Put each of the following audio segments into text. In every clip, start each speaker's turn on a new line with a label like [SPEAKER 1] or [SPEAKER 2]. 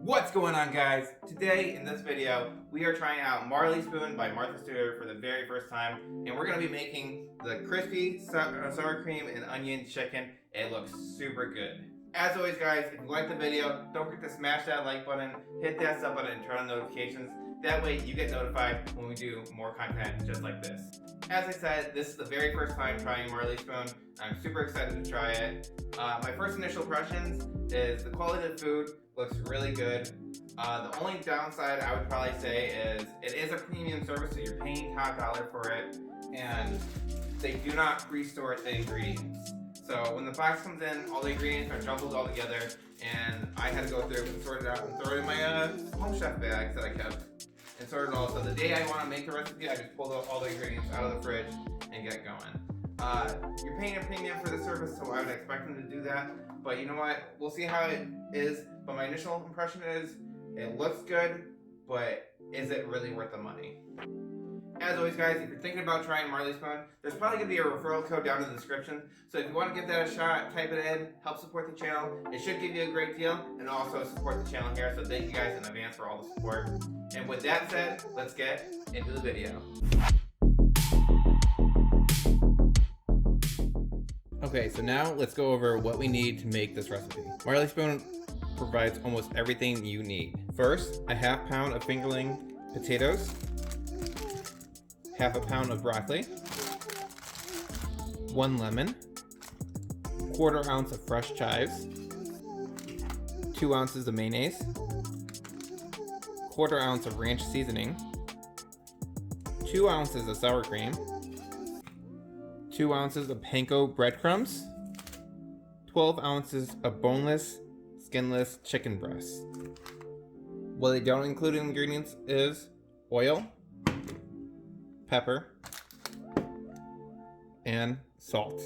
[SPEAKER 1] What's going on, guys? Today in this video we are trying out Marley Spoon by Martha Stewart for the very first time, and we're going to be making the crispy sour cream and onion chicken. It looks super good. As always, guys, if you like the video, don't forget to smash that like button, hit that sub button, and turn on notifications. That way you get notified when we do more content just like this. As I said, this is the very first time trying Marley Spoon. I'm super excited to try it. My first initial impressions is the quality of the food looks really good. The only downside I would probably say is it is a premium service, so you're paying top dollar for it, and they do not pre-store the ingredients. So when the box comes in, all the ingredients are jumbled all together, and I had to go through and sort it out and throw it in my home chef bags that I kept and sort it all. So the day I want to make the recipe, I just pull all the ingredients out of the fridge and get going. You're paying a premium for the service, so I would expect them to do that. But you know what? We'll see how it is. But my initial impression is it looks good, but is it really worth the money? As always, guys, if you're thinking about trying Marley Spoon, there's probably going to be a referral code down in the description. So if you want to give that a shot, type it in, help support the channel. It should give you a great deal and also support the channel here. So thank you guys in advance for all the support. And with that said, let's get into the video. Okay, so now let's go over what we need to make this recipe. Marley Spoon provides almost everything you need. First, a half pound of fingerling potatoes, half a pound of broccoli, 1 lemon, 1/4 ounce of fresh chives, 2 ounces of mayonnaise, 1/4 ounce of ranch seasoning, 2 ounces of sour cream, 2 ounces of panko breadcrumbs, 12 ounces of boneless, skinless chicken breasts. What they don't include in ingredients is oil, pepper, and salt.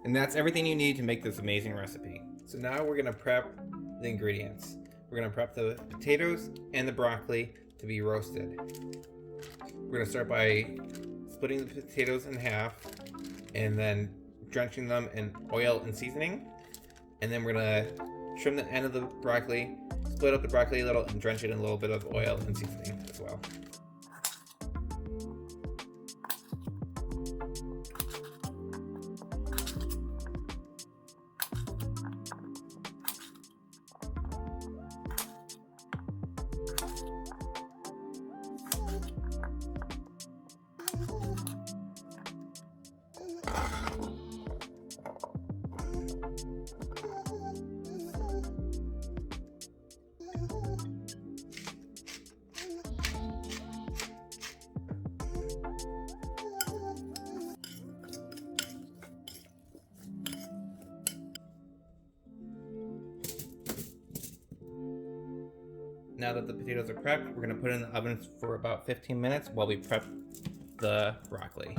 [SPEAKER 1] And that's everything you need to make this amazing recipe. So now we're gonna prep the ingredients. We're gonna prep the potatoes and the broccoli to be roasted. We're gonna start by splitting the potatoes in half and then drenching them in oil and seasoning. And then we're gonna trim the end of the broccoli, split up the broccoli a little, and drench it in a little bit of oil and seasoning as well. Now that the potatoes are prepped, we're going to put it in the oven for about 15 minutes while we prep the broccoli.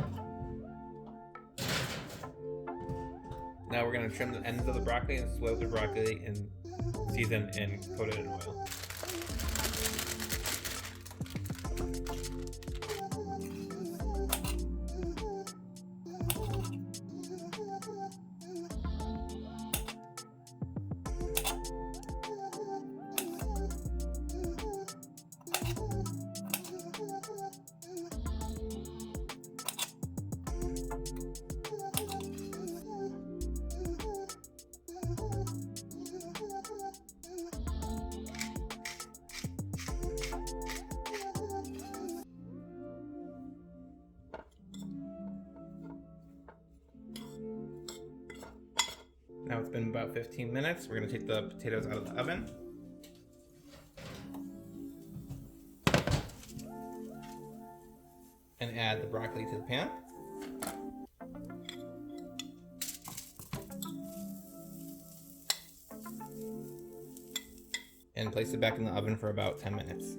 [SPEAKER 1] Now we're going to trim the ends of the broccoli and split up the broccoli and season and coat it in oil. Now it's been about 15 minutes. We're going to take the potatoes out of the oven. And add the broccoli to the pan. And place it back in the oven for about 10 minutes.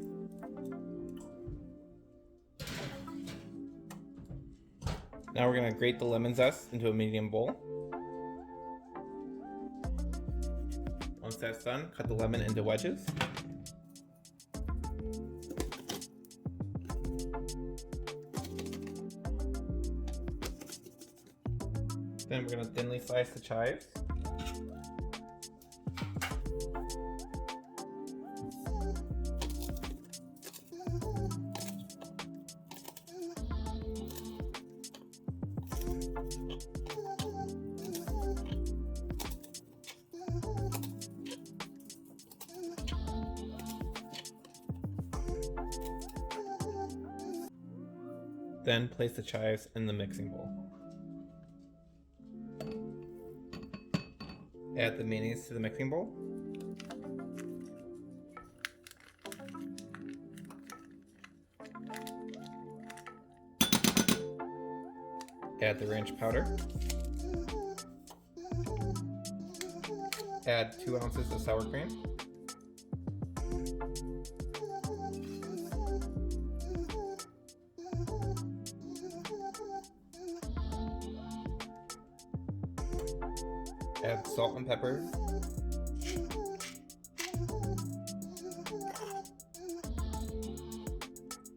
[SPEAKER 1] Now we're going to grate the lemon zest into a medium bowl. Once that's done, cut the lemon into wedges. Then we're going to thinly slice the chives. Then place the chives in the mixing bowl. Add the mayonnaise to the mixing bowl. Add the ranch powder. Add 2 ounces of sour cream. Add salt and pepper.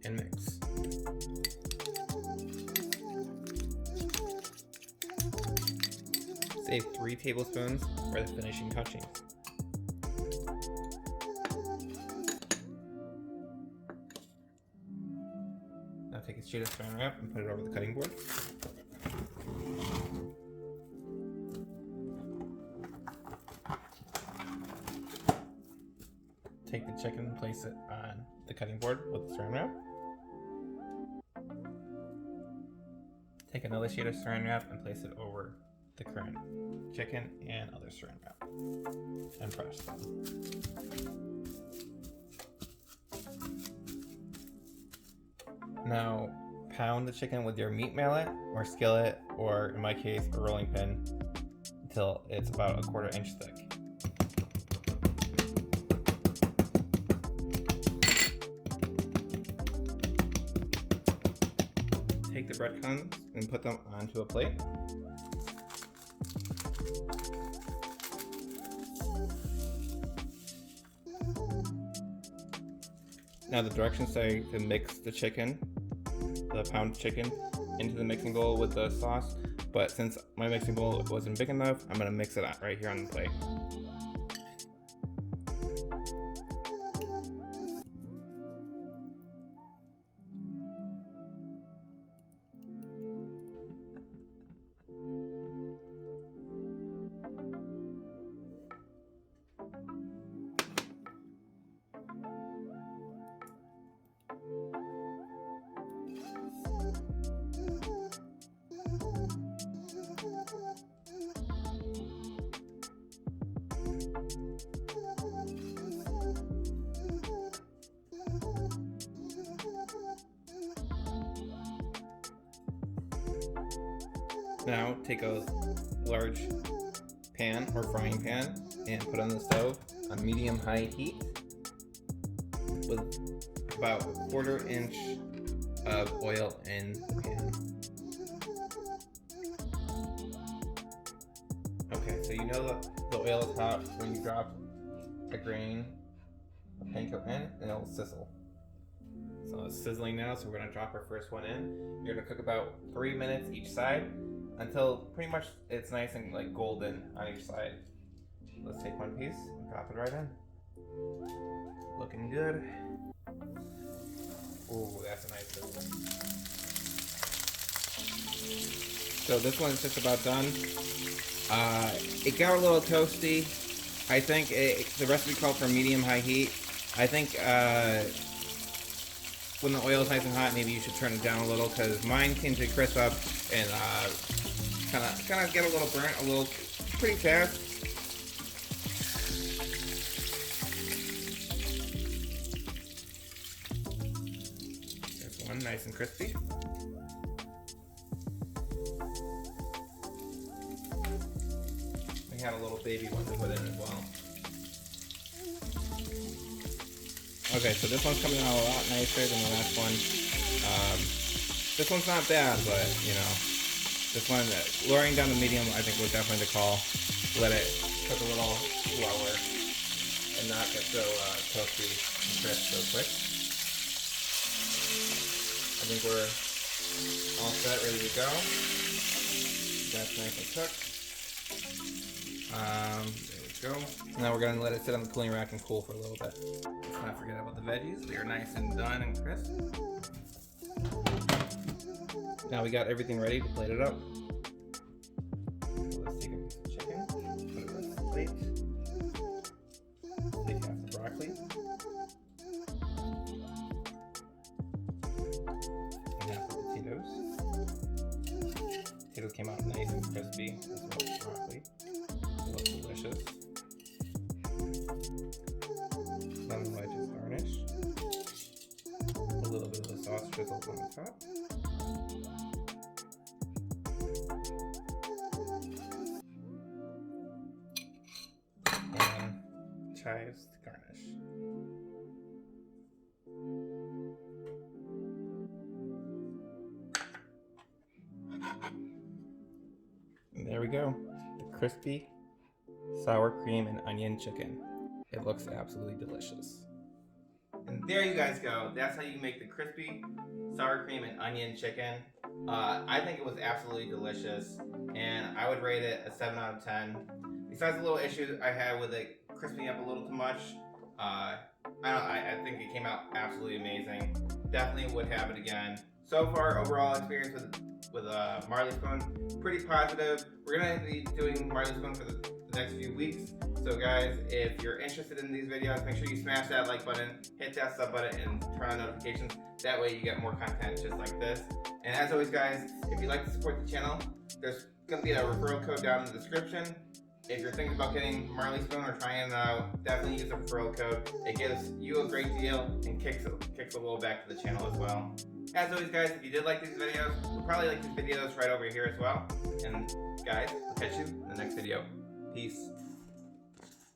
[SPEAKER 1] And mix. Save 3 tablespoons for the finishing touching. Now take a sheet of saran wrap and put it over the cutting board. Take the chicken and place it on the cutting board with the saran wrap. Take another sheet of saran wrap and place it over the current chicken and other saran wrap and press them. Now pound the chicken with your meat mallet or skillet, or in my case a rolling pin, until it's about 1/4 inch thick. Take the breadcrumbs and put them onto a plate. Now the directions say to mix the chicken, the pound chicken, into the mixing bowl with the sauce, but since my mixing bowl wasn't big enough, I'm going to mix it right here on the plate. Now take a large pan or frying pan and put on the stove on medium-high heat with about 1/4 inch of oil in the pan. Okay, so you know that the oil is hot when you drop a grain of panko in, and it'll sizzle. So it's sizzling now, so we're gonna drop our first one in. You're gonna cook about 3 minutes each side until pretty much it's nice and like golden on each side. Let's take one piece and drop it right in. Looking good. Ooh, that's a nice sizzle. So this one's just about done. It got a little toasty. I think the recipe called for medium-high heat. I think when the oil is nice and hot, maybe you should turn it down a little, because mine came to crisp up and kind of get a little burnt, pretty fast. There's one nice and crispy. We had a little baby one to put in as well. Okay, so this one's coming out a lot nicer than the last one. This one's not bad, but you know, this one, lowering down to medium, I think was definitely the call. Let it cook a little slower and not get so toasty and crisp so quick. I think we're all set, ready to go. That's nice and cooked. There we go. Now we're gonna let it sit on the cooling rack and cool for a little bit. Let's not forget about the veggies. They are nice and done and crisp. Now we got everything ready to plate it up. So let's take a piece of chicken, put it on the plate. Take half the broccoli. And half the potatoes. came out nice and crispy as well as broccoli. It looks delicious. Lemon wedges garnish. A little bit of the sauce drizzled on the top. And chives to garnish. And there we go, the crispy sour cream and onion chicken. It looks absolutely delicious. And there you guys go. That's how you make the crispy sour cream and onion chicken. I think it was absolutely delicious, and I would rate it a 7 out of 10. Besides the little issue I had with it crisping up a little too much, I think it came out absolutely amazing. Definitely would have it again. So far, overall experience with Marley Spoon, pretty positive. We're gonna be doing Marley Spoon for the next few weeks. So guys, if you're interested in these videos, make sure you smash that like button, hit that sub button, and turn on notifications. That way you get more content just like this. And as always guys, if you'd like to support the channel, there's gonna be a referral code down in the description. If you're thinking about getting Marley Spoon or trying it out, definitely use the referral code. It gives you a great deal and kicks a little back to the channel as well. As always guys, if you did like these videos, you'll probably like these videos right over here as well. And guys, we'll catch you in the next video. Peace.